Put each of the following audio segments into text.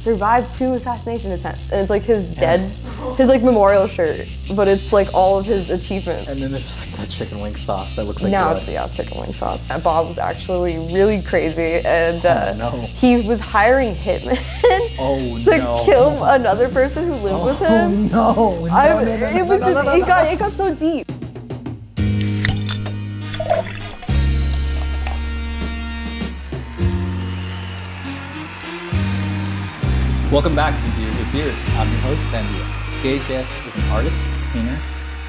survived 2 assassination attempts. And it's like his like memorial shirt, but it's like all of his achievements. And then there's just like that chicken wing sauce that looks like now blood. it's, yeah, chicken wing sauce. Bob was actually really crazy, and he was hiring hitmen to kill another person who lived with him. It got so deep. Welcome back to Beers with Beers. I'm your host, Sandia. Today's guest is an artist, painter.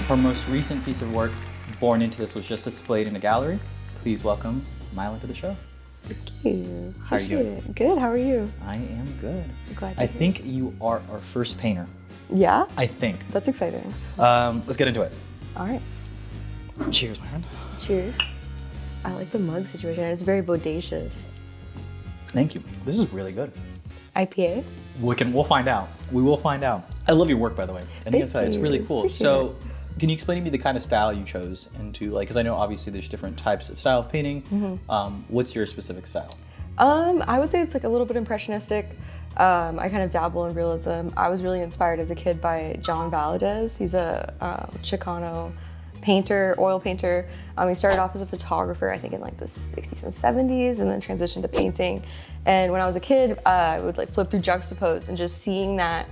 Her most recent piece of work, Born Into This, was just displayed in a gallery. Please welcome Milan to the show. Thank you. How are you doing? Good, how are you? I am good. I'm glad I think you are our first painter. Yeah? I think. That's exciting. Let's get into it. All right. Cheers, my friend. Cheers. I like the mug situation. It's very bodacious. Thank you. This is really good. IPA? We'll find out. We will find out. I love your work, by the way. I think it's really cool. So, can you explain to me the kind of style you chose into, like, because I know obviously there's different types of style of painting. Mm-hmm. What's your specific style? I would say it's like a little bit impressionistic. I kind of dabble in realism. I was really inspired as a kid by John Valadez. He's a Chicano painter, oil painter. He started off as a photographer, I think in like the 60s and 70s, and then transitioned to painting. And when I was a kid, I would like flip through Juxtapose and just seeing that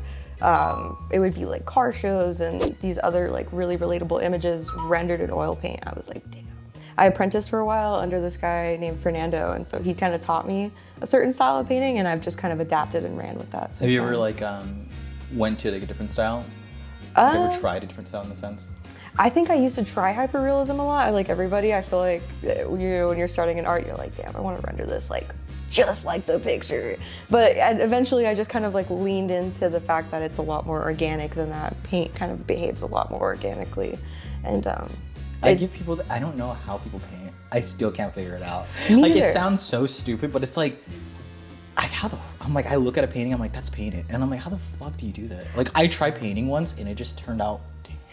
it would be like car shows and these other like really relatable images rendered in oil paint. I was like, damn. I apprenticed for a while under this guy named Fernando, and so he kind of taught me a certain style of painting, and I've just kind of adapted and ran with that. Have you ever like went to like a different style? Like ever tried a different style in a sense? I think I used to try hyperrealism a lot. Like everybody, I feel like when you're starting in art, you're like, damn, I want to render this like just like the picture. But eventually I just kind of like leaned into the fact that it's a lot more organic than that. Paint kind of behaves a lot more organically. And I give people, I don't know how people paint. I still can't figure it out. Me like either. It sounds so stupid, but it's like, I'm like, I look at a painting, I'm like, that's painted. And I'm like, how the fuck do you do that? Like I tried painting once and it just turned out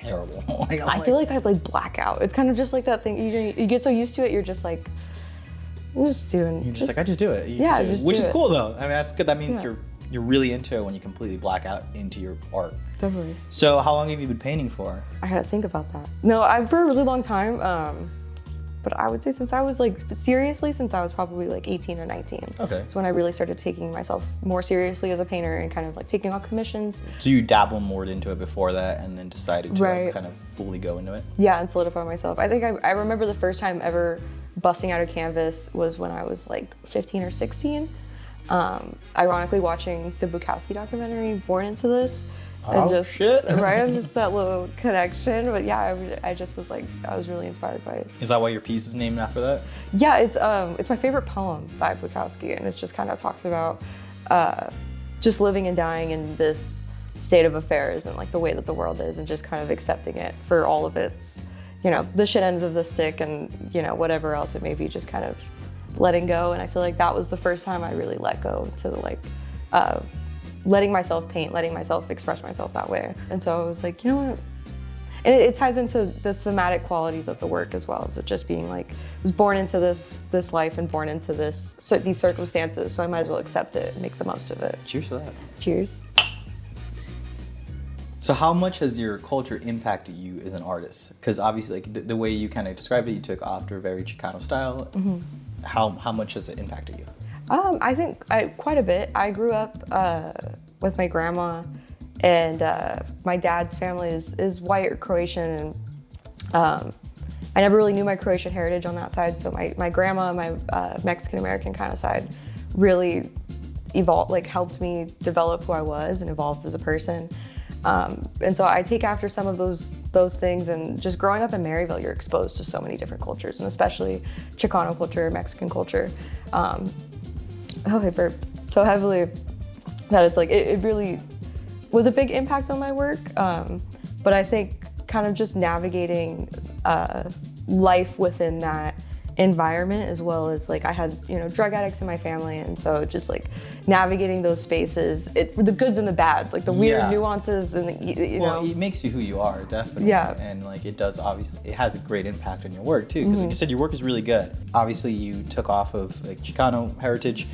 terrible. I feel like I'd like black out. It's kind of just like that thing, you get so used to it, you're just like, I'm just doing. You're just like, I just do it. Which is cool though. I mean, that's good. That means you're really into it when you completely black out into your art. Definitely. So how long have you been painting for? I had to think about that. No, for a really long time. But I would say since I was probably like 18 or 19. Okay. That's when I really started taking myself more seriously as a painter and kind of like taking on commissions. So you dabble more into it before that and then decided to like, kind of fully go into it? Yeah, and solidify myself. I think I remember the first time ever busting out a canvas was when I was like 15 or 16. Ironically watching the Bukowski documentary, Born Into This. Oh, shit. Right, it was just that little connection. But yeah, I just was like, I was really inspired by it. Is that why your piece is named after that? Yeah, it's my favorite poem by Bukowski, and it just kind of talks about just living and dying in this state of affairs and like the way that the world is, and just kind of accepting it for all of its, the shit ends of the stick and, whatever else it may be, just kind of letting go. And I feel like that was the first time I really let go to like, letting myself paint, letting myself express myself that way. And so I was like, you know what? And it ties into the thematic qualities of the work as well, but just being like, I was born into this life and born into these circumstances, so I might as well accept it and make the most of it. Cheers to that. Cheers. So how much has your culture impacted you as an artist? Because obviously like the way you kind of described it, you took after a very Chicano style. Mm-hmm. How much has it impacted you? I think quite a bit. I grew up with my grandma, and my dad's family is white Croatian, and I never really knew my Croatian heritage on that side. So my grandma, my Mexican American kind of side, really helped me develop who I was and evolve as a person. And so I take after some of those things, and just growing up in Maryville, you're exposed to so many different cultures, and especially Chicano culture, Mexican culture. I burped so heavily that it's like, it really was a big impact on my work. But I think kind of just navigating life within that environment, as well as like I had, drug addicts in my family, and so just like navigating those spaces, the goods and the bads, like the weird nuances, and it makes you who you are, definitely. Yeah. And like it does, obviously, it has a great impact on your work too, because like you said, your work is really good. Obviously, you took off of like Chicano heritage,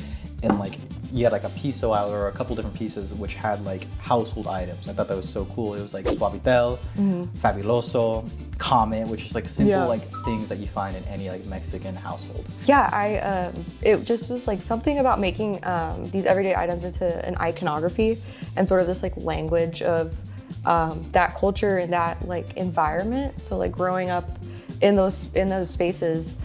and like you had like a piso out or a couple different pieces which had like household items. I thought that was so cool. It was like Suavitel, Fabuloso, Comet, which is like simple like things that you find in any like Mexican household. Yeah, it just was like something about making these everyday items into an iconography and sort of this like language of that culture and that like environment. So like growing up in those spaces,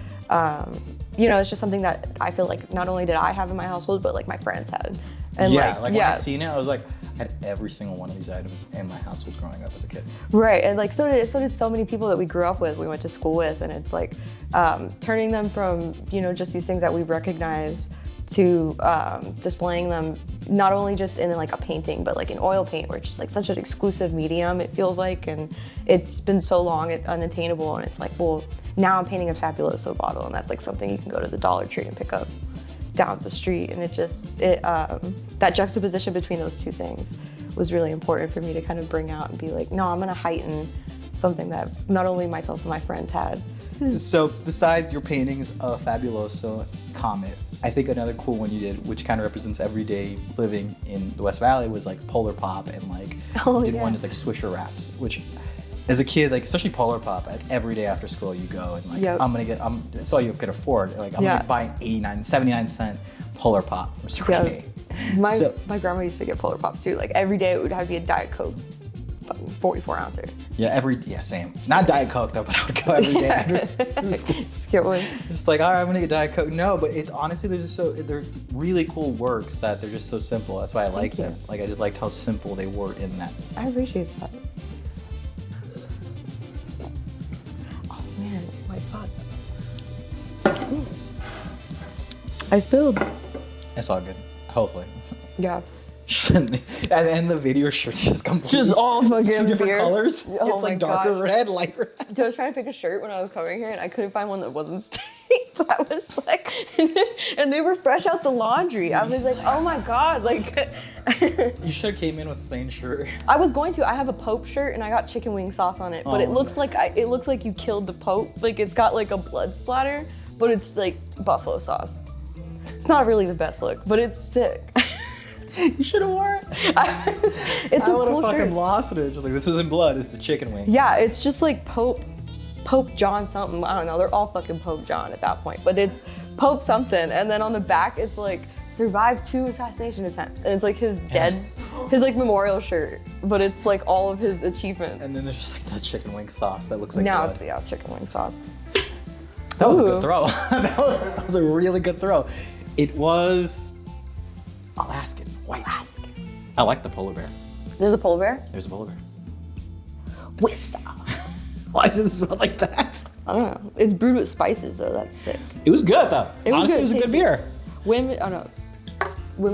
you know, it's just something that I feel like not only did I have in my household, but like my friends had. And when I seen it, I was like, I had every single one of these items in my household growing up as a kid. Right, and like so did so many people that we grew up with, we went to school with, and it's like turning them from, you know, just these things that we recognize to displaying them not only just in like a painting, but like in oil paint, where it's just like such an exclusive medium, it feels like, and it's been so long unattainable, and it's like, well, now I'm painting a Fabuloso bottle, and that's like something you can go to the Dollar Tree and pick up down the street, and that juxtaposition between those two things was really important for me to kind of bring out and be like, no, I'm gonna heighten something that not only myself and my friends had. So besides your paintings of Fabuloso, Comet, I think another cool one you did, which kind of represents everyday living in the West Valley, was like Polar Pop, and like you did one that's like Swisher Wraps, which as a kid, like especially Polar Pop, like every day after school you go and like that's all you could afford. Like I'm gonna buy 79-cent Polar Pop from Circle K. My grandma used to get Polar Pops too. Like every day it would have to be a Diet Coke, 44 ouncer. Yeah, same. Not Diet Coke though, but I would go every day after school. Just get one. Just like, all right, I'm gonna get Diet Coke. No, but it honestly, they're really cool works that they're just so simple. That's why I like them. Like I just liked how simple they were in that. I appreciate that. Oh man, my God. I spilled. It's all good. Hopefully. Yeah. And then the video shirt's just completely Just all fucking two different beer. colors. Oh it's like my darker gosh. red, lighter red. I was trying to pick a shirt when I was coming here, and I couldn't find one that wasn't stained. I was like, and they were fresh out the laundry. I was like, oh my God, like. You should have came in with stained shirt. I was going to. I have a Pope shirt, and I got chicken wing sauce on it, but it looks like you killed the Pope. Like it's got like a blood splatter, but it's like buffalo sauce. It's not really the best look, but it's sick. You should have worn it. It's I a would have cool fucking shirt. lost it. Just like, this isn't blood, this is chicken wing. Yeah, it's just like Pope John something. I don't know. They're all fucking Pope John at that point, but it's Pope something. And then on the back, it's like survived 2 assassination attempts, and it's like his like memorial shirt, but it's like all of his achievements. And then there's just like that chicken wing sauce that looks like now blood. it's chicken wing sauce. That was a good throw. that was a really good throw. It was Alaskan white. Alaskan. I like the polar bear. There's a polar bear? There's a polar bear. Whistler. Why does it smell like that? I don't know. It's brewed with spices though. That's sick. It was good though. Honestly, it was a good tasty. beer. Women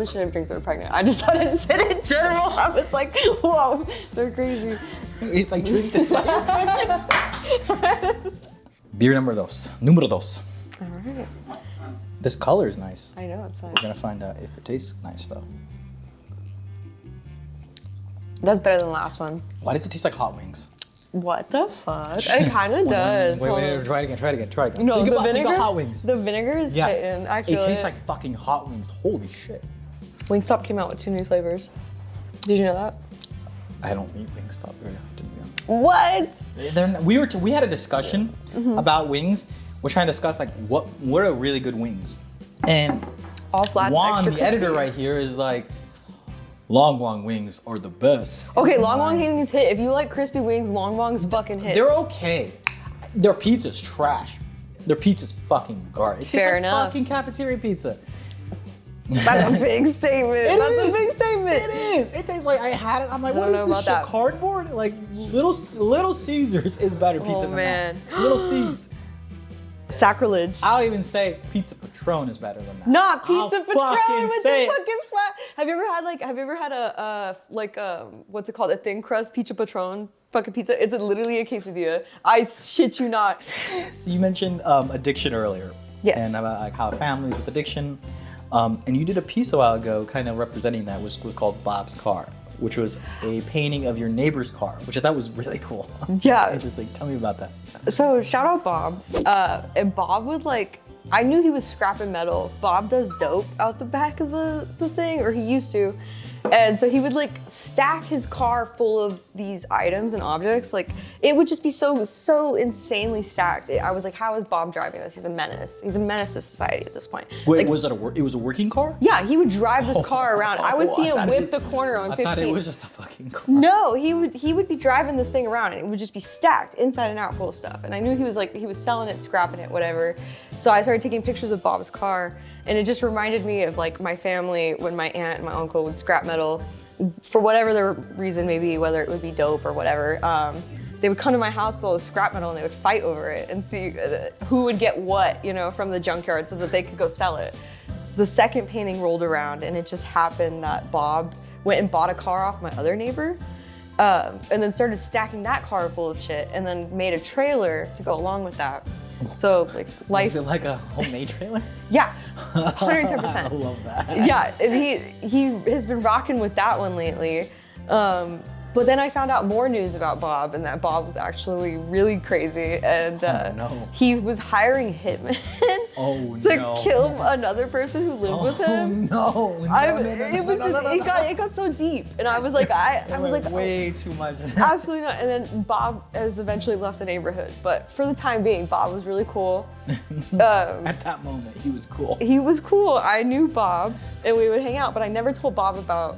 should never drink. They're pregnant. I just thought it said in general. I was like, whoa, they're crazy. He's like, drink this. Beer number dos. Número dos. All right. This color is nice. I know it's nice. We're gonna find out if it tastes nice though. That's better than the last one. Why does it taste like hot wings? What the fuck? It kind of does. Wait, try it again. No, think the about vinegar. hot wings. The vinegar is hitting. I feel it tastes like fucking hot wings. Holy shit. Wingstop came out with 2 new flavors. Did you know that? I don't eat Wingstop very often, to be honest. What? We had a discussion about wings. We're trying to discuss like what are really good wings, and All flats, Juan, extra the editor crispy. right here, is like, Long Wong wings are the best. Okay, Long Wong wings hit. If you like crispy wings, Long Wong's fucking hit. They're okay. Their pizza's trash. Their pizza's fucking garbage. It tastes Fair like enough. fucking cafeteria pizza. That's a big statement. That's a big statement. It is. It tastes like I had it. I'm like, I what don't is know this about shit? that. Cardboard? Like Little Caesars is better pizza than man. that. Little C's. Sacrilege. I'll even say Pizza Patron is better than that. Not Pizza I'll Patron fucking with say the it. fucking flat. Have you ever had what's it called? A thin crust Pizza Patron fucking pizza? It's literally a quesadilla. I shit you not. So you mentioned addiction earlier. Yes. And about like how families with addiction. And you did a piece a while ago kind of representing that, was called Bob's Car, which was a painting of your neighbor's car, which I thought was really cool. Yeah. Interesting. Tell me about that. So shout out Bob. And Bob would like I knew he was scrapping metal. Bob does dope out the back of the thing, or he used to. And so he would like stack his car full of these items and objects. Like it would just be so insanely stacked. I was like, how is Bob driving this? He's a menace. He's a menace to society at this point. Wait, like, was it it was a working car? Yeah, he would drive this car around. I would see him whip the corner on 15. I thought it was just a fucking car. No, he would be driving this thing around and it would just be stacked inside and out full of stuff. And I knew he was selling it, scrapping it, whatever. So I started taking pictures of Bob's car. And it just reminded me of like my family when my aunt and my uncle would scrap metal for whatever the reason, maybe whether it would be dope or whatever. They would come to my house with all this scrap metal and they would fight over it and see who would get what, from the junkyard so that they could go sell it. The second painting rolled around and it just happened that Bob went and bought a car off my other neighbor and then started stacking that car full of shit and then made a trailer to go along with that. So like life. Was it like a homemade trailer? Yeah, 110%. I love that. Yeah, and he has been rocking with that one lately. But then I found out more news about Bob, and that Bob was actually really crazy, and he was hiring hitmen to kill another person who lived with him. It got so deep, and I was like, I was like, way too much. Absolutely not. And then Bob has eventually left the neighborhood, but for the time being, Bob was really cool. At that moment, he was cool. He was cool. I knew Bob, and we would hang out, but I never told Bob about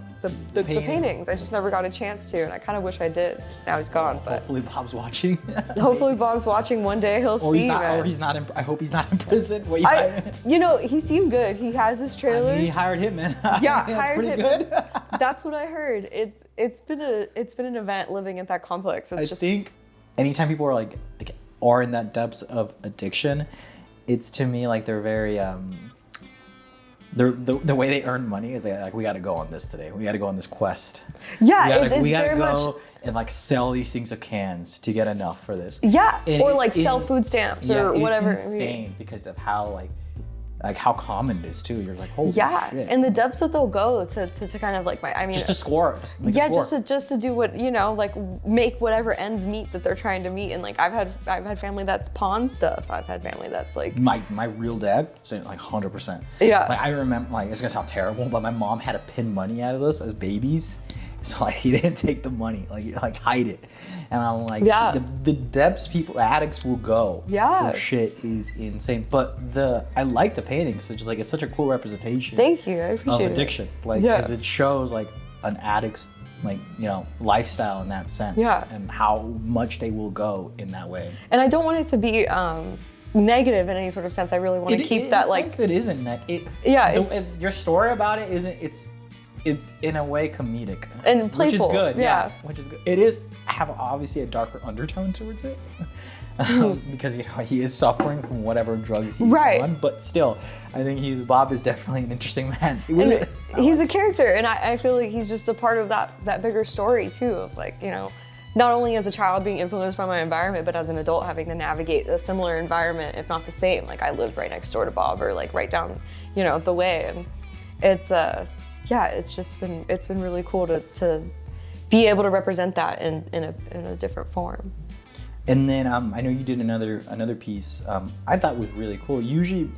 the paintings. I just never got a chance to, and I kind of wish I did. Now he's gone, but hopefully Bob's watching. Hopefully Bob's watching. One day he'll see. Or he's not. I hope he's not in prison. He seemed good. He has his trailer. He hired hitmen. Yeah, hired hitmen. Good. That's what I heard. It's been an event living at that complex. I think anytime people are in that depths of addiction, it's to me like they're very the way they earn money is we got to go on this today. We got to go on this quest. Yeah, we got to go and sell these things of cans to get enough for this. Yeah, or sell food stamps or whatever. It's insane because of how how common it is too. You're like, holy shit. And the depths that they'll go to kind of just to score. Just to do what make whatever ends meet that they're trying to meet. And I've had family that's pawn stuff. I've had family that's my real dad saying 100%. Yeah. I remember it's gonna sound terrible, but my mom had to pin money out of us as babies. So he didn't take the money, hide it. And I'm like, the depths addicts will go for shit is insane. But I like the paintings. It's just it's such a cool representation. Thank you, I appreciate of addiction. Because it shows an addict's lifestyle in that sense. Yeah. And how much they will go in that way. And I don't want it to be negative in any sort of sense. I really want to keep that it isn't. Your story about it isn't. It's in a way comedic and playful, which is good. Yeah, which is good. It is have obviously a darker undertone towards it because he is suffering from whatever drugs he's on. But still, I think Bob is definitely an interesting man. He's a character, and I feel like he's just a part of that bigger story too. Of not only as a child being influenced by my environment, but as an adult having to navigate a similar environment, if not the same. I lived right next door to Bob, or right down, the way, and it's it's been really cool to be able to represent that in a different form. And then I know you did another piece I thought was really cool. Usually,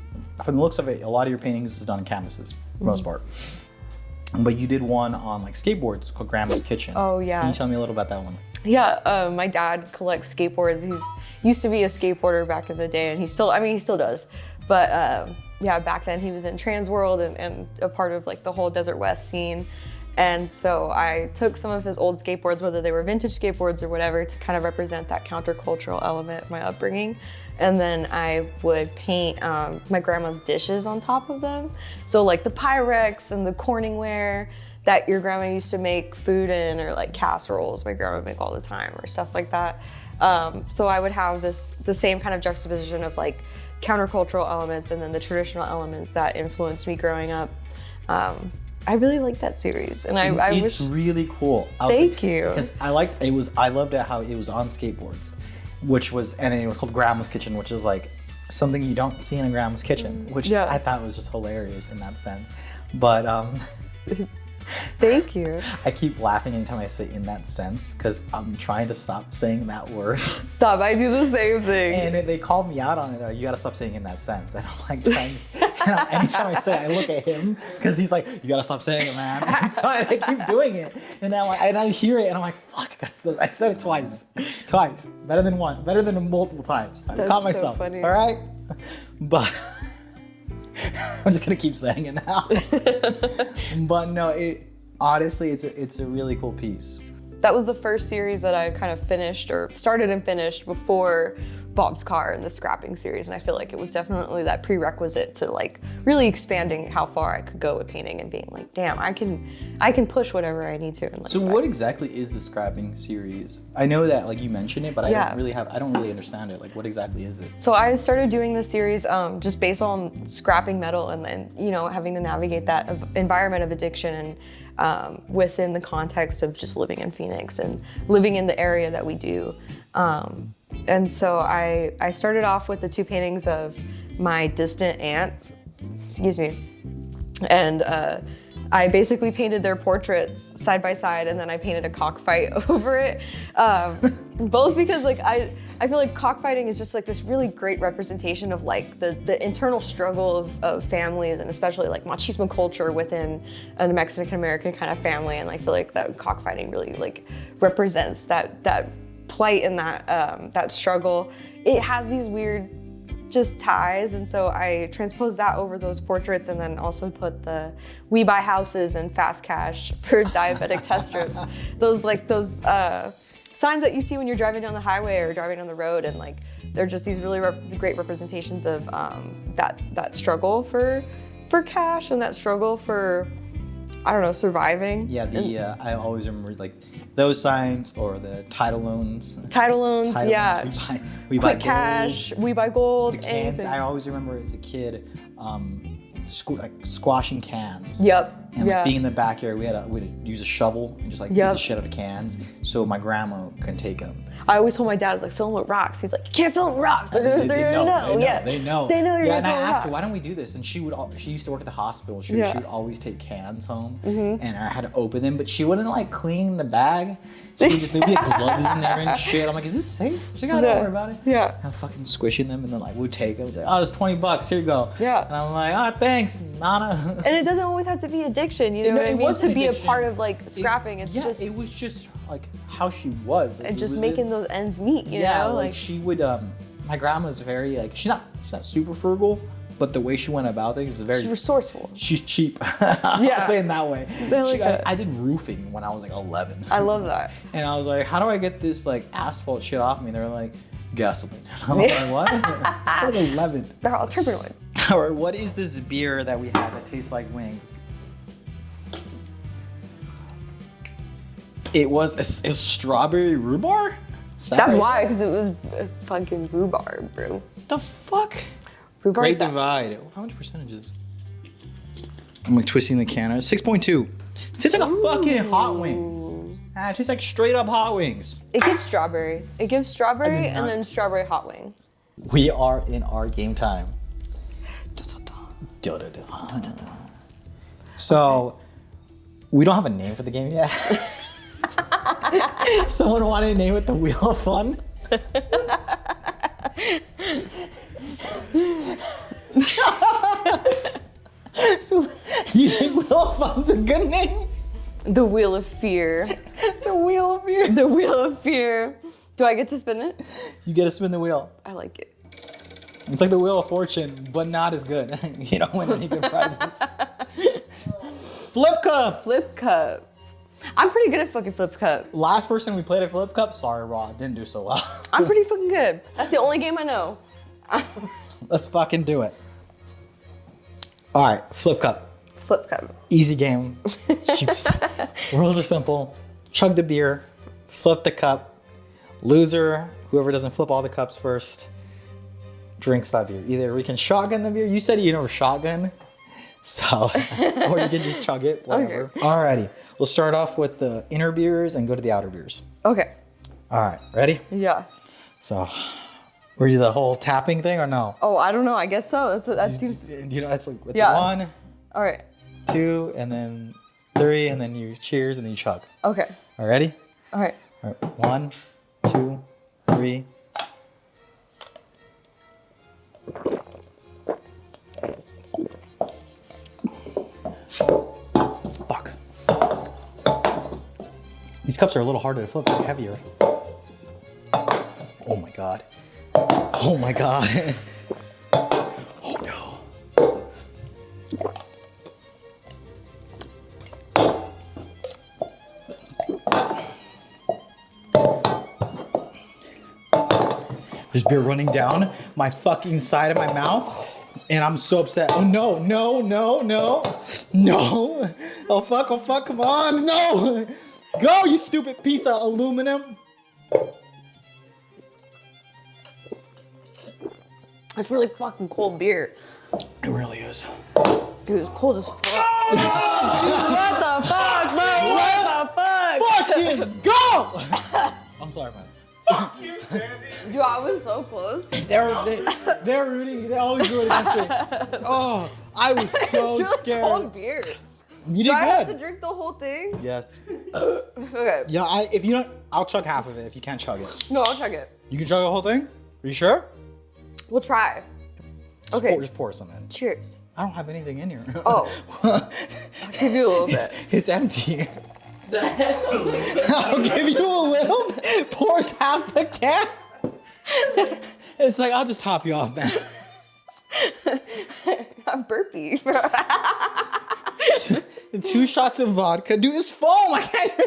from the looks of it, a lot of your paintings is done on canvases, for the most part. But you did one on skateboards called Grandma's Kitchen. Oh yeah. Can you tell me a little about that one? Yeah, my dad collects skateboards. He's used to be a skateboarder back in the day, and he still does. But back then he was in Trans World and a part of the whole Desert West scene. And so I took some of his old skateboards, whether they were vintage skateboards or whatever, to kind of represent that countercultural element of my upbringing. And then I would paint my grandma's dishes on top of them. So the Pyrex and the Corningware that your grandma used to make food in, or casseroles my grandma would make all the time, or stuff like that. So I would have the same kind of juxtaposition of countercultural elements and then the traditional elements that influenced me growing up. I really like that series, and it's really cool. Thank you. Because I loved it how it was on skateboards, and then it was called Grandma's Kitchen, which is something you don't see in a grandma's kitchen, which I thought was just hilarious in that sense. But Thank you. I keep laughing anytime I say in that sense because I'm trying to stop saying that word. Stop, I do the same thing. And they called me out on it. You gotta stop saying in that sense. And I'm like, thanks. And anytime I say it, I look at him because he's like, you gotta stop saying it, man. And so I keep doing it. And I hear it and I'm like, fuck, I said it twice. Twice. Better than one. Better than multiple times. I caught myself. Funny. All right? But I'm just gonna keep saying it now. But no, honestly, it's a really cool piece. That was the first series that I kind of finished or started and finished before Bob's Car and the scrapping series. And I feel like it was definitely that prerequisite to like really expanding how far I could go with painting and being like, damn, I can push whatever I need to. And, like, so what exactly is the scrapping series? I know that like you mentioned it, but I don't really understand it. Like what exactly is it? So I started doing this series just based on scrapping metal and then, you know, having to navigate that environment of addiction and within the context of just living in Phoenix and living in the area that we do. And so I started off with the 2 paintings of my distant aunts, and I basically painted their portraits side by side, and then I painted a cockfight over it. Both because like I feel like cockfighting is just like this really great representation of like the internal struggle of families, and especially like machismo culture within a Mexican American kind of family. And I feel like that cockfighting really like represents that plight and that struggle. It has these weird just ties, and so I transposed that over those portraits, and then also put the we buy houses and fast cash for diabetic test strips. Those signs that you see when you're driving down the highway or driving on the road, and like they're just these really great representations of that struggle for cash and that struggle for, I don't know, surviving. Yeah, I always remember like those signs or the title loans. Title loans, yeah. We buy Quick cash, we buy gold. The cans. Anything. I always remember as a kid, squashing cans. Yep. And like being in the backyard, we'd use a shovel and just like beat the shit out of cans so my grandma couldn't take them. I always told my dad, I was like, fill them with rocks. He's like, you can't fill them with rocks. They know. They know. They know you're and I gonna asked her, rocks. why don't we do this? And she used to work at the hospital. She would always take cans home, and I had to open them, but she wouldn't like clean the bag. There'd be like gloves in there and shit. I'm like, is this safe? She's like, don't worry about it. Yeah. I was fucking squishing them, and then like we'd take them. Like, oh, it's $20. Here you go. Yeah. And I'm like, oh, thanks, Nana. And it doesn't always have to be addiction, you know what I mean? To be a part of like scrapping, it was just like how she was. Like, and just making those ends meet, you know? Like she would. My grandma's very like she's not super frugal, but the way she went about things is very. She's resourceful. She's cheap. I'll say it that way. I did roofing when I was like 11. I love that. And I was like, how do I get this like asphalt shit off me? They're like, gasoline. I'm like, what? I'm like 11. They're all turbulent. All right, what is this beer that we have that tastes like wings? It was a strawberry rhubarb? That's why, because it was fucking rhubarb, bro. The fuck? Rhubarb. Great divide. How many percentages? I'm like twisting the can. 6.2. It tastes like a fucking hot wing. It tastes like straight up hot wings. It gives strawberry. It gives strawberry and then strawberry hot wing. We are in our game time. So, we don't have a name for the game yet. Someone wanted to name it the Wheel of Fun. So, you think Wheel of Fun's a good name? The Wheel of Fear. The Wheel of Fear. The Wheel of Fear. Do I get to spin it? You get to spin the wheel. I like it. It's like the Wheel of Fortune, but not as good. You don't win any good prizes. Flip Cup. Flip Cup. I'm pretty good at fucking Flip Cup. Last person we played at Flip Cup, sorry, Raw, didn't do so well. I'm pretty fucking good. That's the only game I know. Let's fucking do it. All right, Flip Cup. Flip Cup. Easy game. Rules are simple. Chug the beer, flip the cup. Loser, whoever doesn't flip all the cups first, drinks that beer. Either we can shotgun the beer. You said you never shotgun. So, or you can just chug it, whatever. Okay. Alrighty, we'll start off with the inner beers and go to the outer beers. Okay. All right, ready? Yeah. So, were you the whole tapping thing or no? Oh, I don't know. I guess so. That seems. You know, it's like it's Yeah. 1, All right. 2, and then 3, and then you cheers, and then you chug. Okay. All ready? All right. All right. 1, 2, 3. Fuck. These cups are a little harder to flip. They're heavier. Oh my god. Oh my god. Oh no. There's beer running down my fucking side of my mouth. And I'm so upset. Oh no, no, no, no. No. Oh fuck, come on. No. Go, you stupid piece of aluminum. It's really fucking cold beer. It really is. Dude, it's cold as fuck. Dude, what the fuck, bro? What the fuck? Fucking go! I'm sorry, man. Fuck you, Sandy. Dude, I was so close. They're rooting. They always root against me. Oh, I was so It's really scared. cold beer. You Do did I have to good. drink the whole thing? Yes. Okay. Yeah. If you don't, I'll chug half of it. If you can't chug it, No, I'll check it. you can chug the whole thing. Are you sure? We'll try. Okay. Just pour some in. Cheers. I don't have anything in here. Oh. I'll give you a little bit. It's empty. I'll give you a little. Pours half the can. It's like, I'll just top you off, man. I'm burpy. 2 shots of vodka. Dude, it's foam. I can't.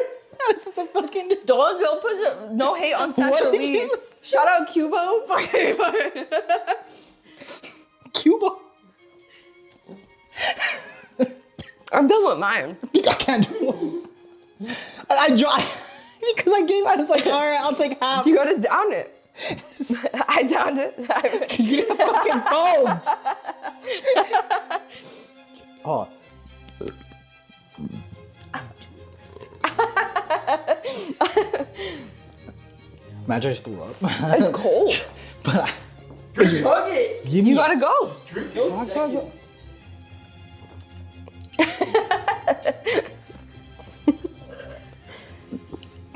This is the fucking. Don't put it, no hate on What Sasha did Lee. you- Shout out Cubo. Cuba. I'm done with mine. I can't do it. I because I was like, all right, I'll take half. You gotta down it. I downed it. Because you didn't fucking foam. Oh. Imagine I just threw up. It's cold. But Chug it. You gotta go. Drink those seconds.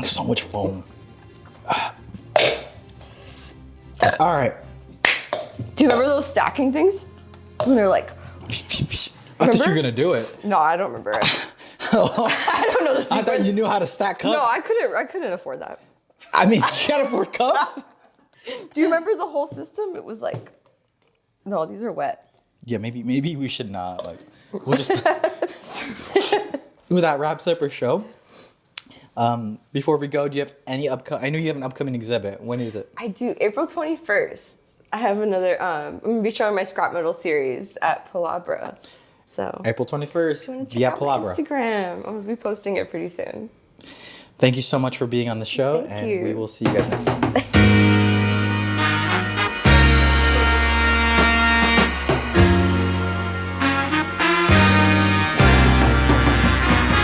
so much foam. All right. Do you remember those stacking things? When they're like, I thought you were gonna do it. no, I don't remember it. I don't know the I secret. thought you knew how to stack cups. No, I couldn't afford that. I mean, you gotta pour cups. Do you remember the whole system? It was like, no, these are wet. Yeah, maybe we should not. Like, we'll just. Ooh, that wraps up our show. Before we go, do you have any upcoming? I know you have an upcoming exhibit. When is it? I do. April 21st. I have another. I'm gonna be showing my scrap metal series at Palabra. So. April 21st. Check Via out my Palabra. Instagram. I'm gonna be posting it pretty soon. Thank you so much for being on the show, Thank and you. we will see you guys next time.